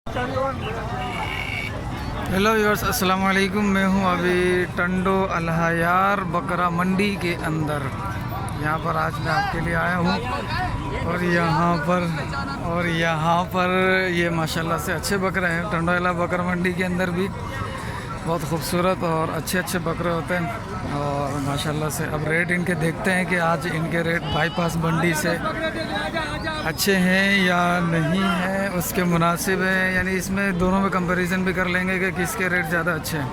Hello viewers, अस्सलाम वालेकुम। मैं हूं अभी टंडो अलहयार बकरा मंडी के अंदर। यहां पर आज मैं आपके लिए आया हूं और यहाँ पर ये माशाल्लाह से अच्छे बकरे हैं। टंडो अलहयार बकरा मंडी के अंदर भी बहुत खूबसूरत और अच्छे बकरे होते हैं और माशाल्लाह से अब रेट इनके देखते हैं कि आज इनके रेट बाईपास मंडी से अच्छे हैं या नहीं है, उसके मुनासिब है। यानी इसमें दोनों में कंपैरिजन भी कर लेंगे कि किसके रेट ज़्यादा अच्छे हैं।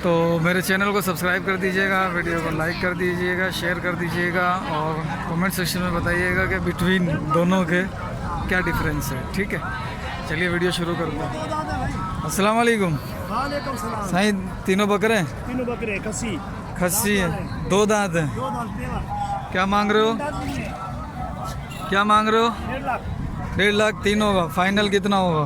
तो मेरे चैनल को सब्सक्राइब कर दीजिएगा, वीडियो को लाइक कर दीजिएगा, शेयर कर दीजिएगा और कमेंट सेक्शन में बताइएगा कि बिटवीन दोनों के क्या डिफरेंस है। ठीक है, चलिए वीडियो शुरू करते हैं। अस्सलाम वालेकुम। वालेकुम सलाम। साईं, तीनों बकरे हैं? तीनों बकरे खस्सी है, दो दांत हैं। क्या मांग रहे हो? 1.5 लाख तीनों का। फाइनल कितना होगा?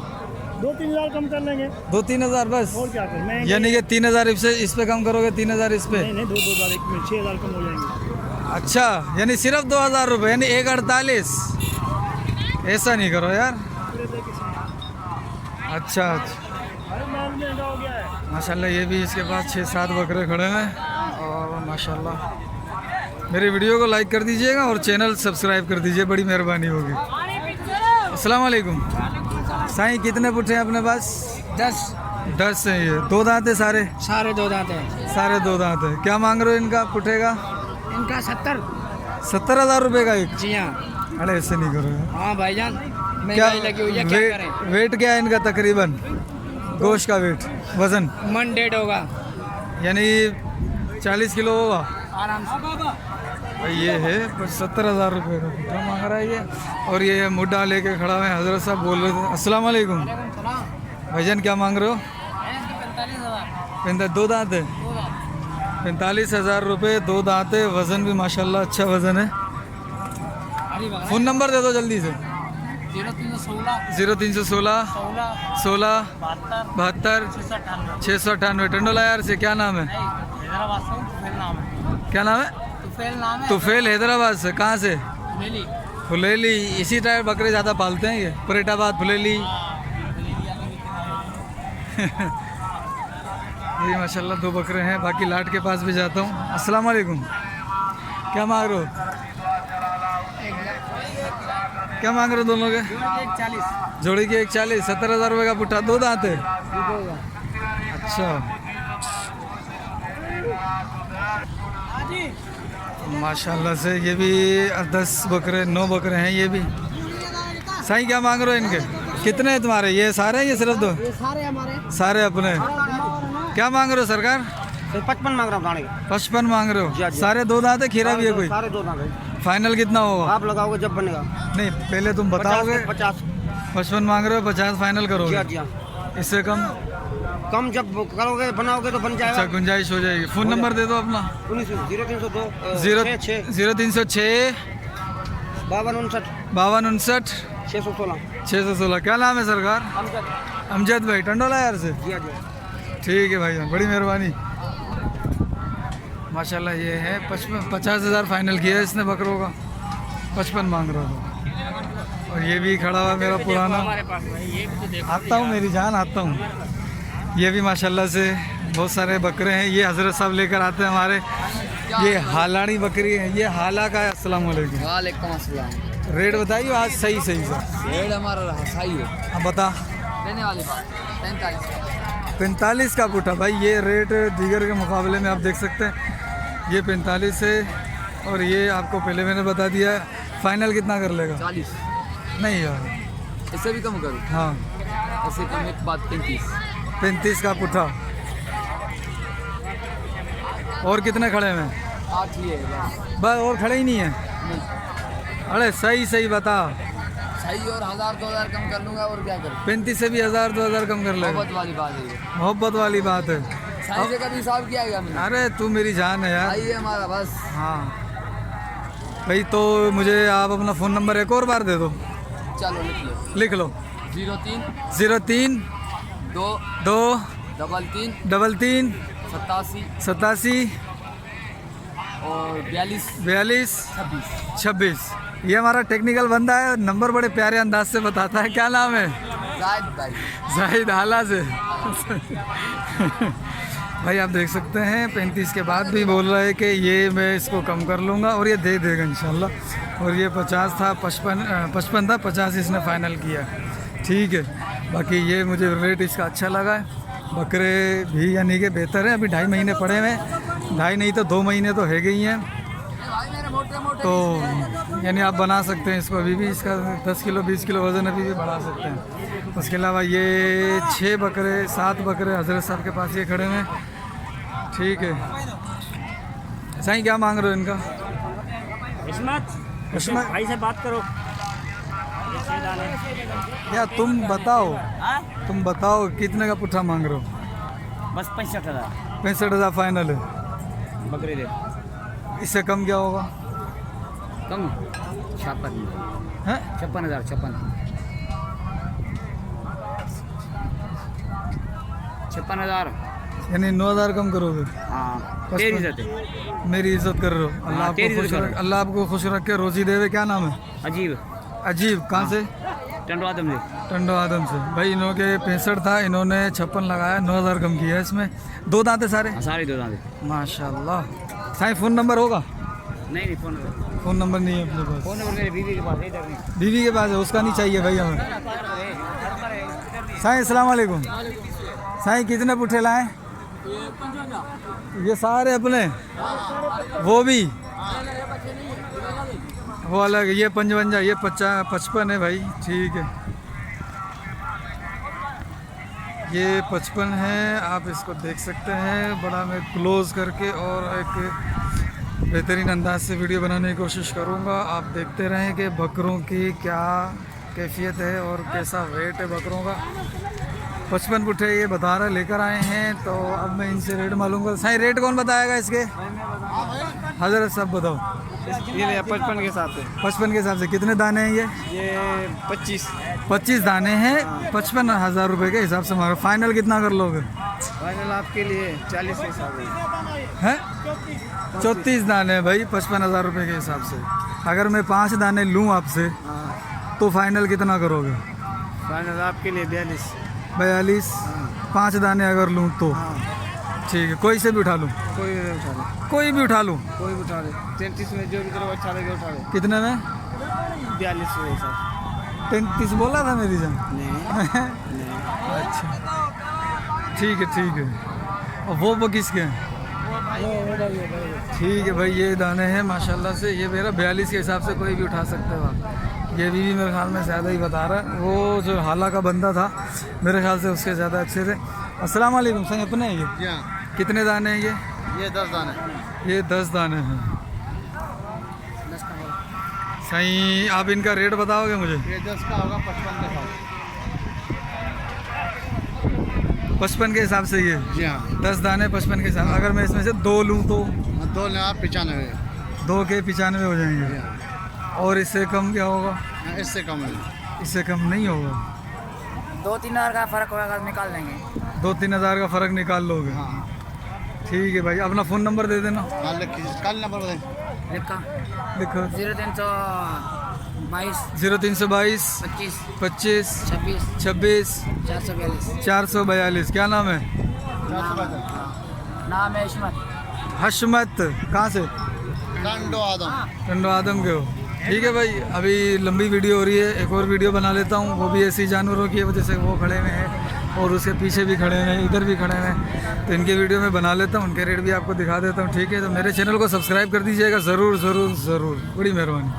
2-3 हज़ार कम कर लेंगे। 2-3 हज़ार बस? और क्या करें? यानी कि 3 हज़ार इस पे कम करोगे, 3 हज़ार इस पे? नहीं 2 हज़ार एक में 6 हज़ार कम हो जाएंगे। अच्छा, यानी सिर्फ 2,000 रुपये, यानी 1.48। ऐसा नहीं करो यार। अच्छा, महंगा हो गया है। माशाल्लाह ये भी इसके पास 6-7 बकरे खड़े हैं और माशाल्लाह मेरी वीडियो को लाइक कर दीजिएगा और चैनल सब्सक्राइब कर दीजिए, बड़ी मेहरबानी होगी। अस्सलाम वालेकुम। साईं, कितने पुट्ठे हैं अपने पास? 10 हैं। ये दो दांत है सारे? सारे 2 दांत हैं। सारे 2 दांत है। क्या मांग रहे हो इनका पुट्ठे का? इनका 70 हज़ार रुपये का एक? जी हाँ। अरे ऐसे नहीं करो यार। हाँ भाईजान, क्या लगी हुई है, क्या करें? वेट क्या है इनका तकरीबन? गोश्त का वेट, वजन? 1 डेढ़ होगा, यानी 40 किलो होगा आराम से। ये है 70 हज़ार रुपये का पुट्ठा मांग रहा है ये। और ये मुड्ढा लेके खड़ा है। हज़रत साहब बोल रहे थे। अस्सलाम वालेकुम भाईजान, क्या मांग रहे हो? 45 दो दांत है। 45 हज़ार रुपये, 2 दांत है। वज़न भी माशाल्लाह अच्छा वज़न है। फ़ोन नंबर दे दो जल्दी से। 0316 16 72 698। टंडो अलहयार से। क्या नाम है? क्या नाम है? तुफेल, हैदराबाद से। कहाँ से? फुलेली। इसी टाइप बकरे ज़्यादा पालते हैं ये, परेटाबाद, फुलेली। ये माशाल्लाह 2 बकरे हैं। बाकी लाट के पास भी जाता हूँ। अस्सलाम वालेकुम। क्या मांग रहे हो? क्या मांग रहे हो दोनों के? 40। जोड़ी के 140। 70 हज़ार रुपये का पुट्ठा, 2 दांत है। अच्छा, माशाल्लाह से ये भी 10 बकरे 9 बकरे हैं ये भी। साईं, क्या मांग रहे हो इनके? कितने हैं तुम्हारे? ये सारे हैं, ये सिर्फ 2? ये सारे हमारे। सारे अपने। क्या मांग रहे हो सरकार? 55 मांग रहा हूँ। 55 मांग रहे हो? सारे 2 दांत है? खीरा भी है कोई? सारे 2 दांत है। फाइनल कितना होगा? आप लगाओगे जब बनेगा। नहीं, पहले तुम बताओगे। 50। 55 मांग रहे हो, 50 फाइनल करोगे? जी हाँ। इससे कम जब करोगे बनाओगे तो बन जाएगा। अच्छा, गुंजाइश हो जाएगी। फ़ोन नंबर दे दो अपना। 0302 0306 52 52 616। 616। क्या नाम है सरकार? अमजद भाई, टंडो अलहयार से। जी हाँ जी। ठीक है भाई, बड़ी मेहरबानी। माशाल्लाह ये है 50 हज़ार फाइनल किया है इसने बकरों का। 55 मांग रहा था। और ये भी खड़ा हुआ मेरा पुराना। आता हूँ मेरी जान, आता हूँ। ये भी माशाल्लाह से बहुत सारे बकरे हैं। ये हज़रत साहब लेकर आते हैं हमारे। ये हालानी बकरी है, ये हाला का है। अस्सलाम वालेकुम। वालेकुम अस्सलाम। रेट बताइए आज सही सा। रेट हमारा सही है। अब बता। देने वाली बात 45 का। 45 का पुट्ठा भाई। ये रेट दीगर के मुकाबले में आप देख सकते हैं, ये 45 है। और ये आपको पहले मैंने बता दिया है। फाइनल कितना कर लेगा? 40। नहीं यार, इससे भी कम करूँ? हाँ, इससे कम एक बात 35। 35 का पुट्ठा। और कितने खड़े हैं? 8 ही है बस, और खड़े ही नहीं है? नहीं। अरे सही बता। सही और 1000-2000 कम कर लूँगा और क्या करूँ? 35 से भी 1000-2000 कम कर लेगा? मोहब्बत वाली बात है ये। मोहब्बत वाली बात है। सही से कभी हिसाब किया है मैंने? अरे तू मेरी जान है यार। सही है हमारा बस। हाँ भाई, तो मुझे आप अपना फ़ोन नंबर एक और बार दे दो। चलो लिख लो। 03 03 2 2 33 33 87 87 और 42 42 26। 26। ये हमारा टेक्निकल बंदा है, नंबर बड़े प्यारे अंदाज से बताता है। क्या नाम है? जाहिद भाई। जाहिद हाला से भाई आप देख सकते हैं 35 के बाद भी बोल रहा है कि ये मैं इसको कम कर लूँगा और ये दे देगा इंशाल्लाह। और ये 50 था, 55 था, 50 इसने फाइनल किया। ठीक है, बाकी ये मुझे रेट इसका अच्छा लगा है। बकरे भी यानी कि बेहतर है। अभी 2.5 महीने पड़े हुए हैं, 2.5 नहीं तो 2 महीने तो है गई हैं। भाई मेरे मोटे मोटे तो यानी आप बना सकते हैं इसको, अभी भी इसका 10 किलो 20 किलो वज़न अभी भी बढ़ा सकते हैं। उसके अलावा ये 6 बकरे 7 बकरे हज़रत साहब के पास ये खड़े हुए हैं। ठीक है, साईं क्या मांग रहे हो इनका? इसमत भाई से बात करो। या तुम बताओ कितने का पुट्ठा मांग रहे हो? बस 65,000 65,000 फाइनल है। बकरी दे। इससे कम क्या होगा? कम 56 हैं? 56,000 56,000। यानी 9,000 कम करोगे? हाँ बस तेरी तो- इज्जत है। मेरी इज्जत कर रहे हो। अल्लाह तेरी आपको खुश इज्जत रख, अल्लाह आपको खुश रख के रोजी देवे। क्या नाम है? अजीब अजीब। कहाँ से? टंडो आदम से। टंडो आदम से। भाई इन्हों के 65 था, इन्होंने 56 लगाया, 9,000 कम किया है इसमें। 2 दांत है सारे? हाँ, सारी दो दांत। माशाल्लाह। साईं फ़ोन नंबर होगा? नहीं फ़ोन नंबर नहीं है अपने पास। फोन नंबर मेरे बीवी के पास है, इधर नहीं। बीवी के पास है, उसका नहीं चाहिए भाई हमें। साईं अस्सलाम वालेकुम। साईं कितने पुट्ठे लाए? ये सारे अपने? वो भी? वो अलग है। ये 55, ये 55 है भाई। ठीक है, ये 55 है। आप इसको देख सकते हैं बड़ा मैं क्लोज करके और एक बेहतरीन अंदाज से वीडियो बनाने की कोशिश करूँगा। आप देखते रहें कि बकरों की क्या कैफियत है और कैसा वेट है बकरों का। 55 पुट्ठे ये बता रहे लेकर आए हैं, तो अब मैं इनसे रेट मालूम कर। साईं रेट कौन बताएगा इसके? हज़रत साहब बताओ। ये 55 के साथ है। 55 के हिसाब से कितने दाने हैं ये? 25 दाने हैं। 55,000 रुपये के हिसाब से हमारा फाइनल कितना कर लोगे? फाइनल आपके लिए 40 के हिसाब से हैं? 34 दाने भाई 55,000 रुपये के हिसाब से। अगर मैं 5 दाने लूँ आपसे तो फाइनल कितना करोगे? फाइनल आपके लिए 42। 5 दाने अगर लूँ तो? ठीक है, कोई से भी उठा लूँ? कोई भी उठा ले, कोई भी उठा लूँ? कोई भी उठा ले। 33 में जो भी तेरे को अच्छा लगे उठा ले। कितने में? 42 के हिसाब 33 बोला था मेरी जान। नहीं अच्छा ठीक है, ठीक है। और वो किसके हैं? ठीक है भाई, ये दाने हैं माशाल्लाह से। ये मेरा 42 के हिसाब से कोई भी उठा सकते हो आप। ये भी मेरे ख्याल में ज़्यादा ही बता रहा है। वो जो हाला का बंदा था मेरे ख्याल से उसके ज़्यादा अच्छे थे। अस्सलाम वालेकुम। सही अपने हैं ये? कितने दाने हैं ये 10 दाने। ये 10 दाने हैं। सही आप इनका रेट बताओगे मुझे? ये 10 का होगा 55 का। 55 के हिसाब से ये? जी हाँ। 10 दाने 55 के हिसाब। अगर मैं इसमें से 2 लूँ तो? 2 ले आप 95। 2 के 95 हो जाएंगे। और इससे कम क्या होगा? इससे कम है। इससे कम नहीं होगा। 2-3 हज़ार का फर्क होगा, निकाल लेंगे। 2-3 हज़ार का फ़र्क निकाल लोगे? हाँ ठीक है भाई, अपना फ़ोन नंबर दे देना। कल नंबर बताएं। लिखा लिखो। 0322 0322 25 25 26 26 442। 442। क्या नाम है? नाम है इस्मत। हशमत। कहाँ से? टंडो आदम। टंडो आदम के हो? ठीक है भाई, अभी लंबी वीडियो हो रही है, एक और वीडियो बना लेता हूँ। वो भी ऐसी जानवरों की वजह से वो खड़े हुए हैं और उसके पीछे भी खड़े हुए हैं, इधर भी खड़े हुए हैं, तो इनके वीडियो में बना लेता हूँ, उनके रेट भी आपको दिखा देता हूँ। ठीक है, तो मेरे चैनल को सब्सक्राइब कर दीजिएगा ज़रूर ज़रूर ज़रूर। बड़ी मेहरबानी।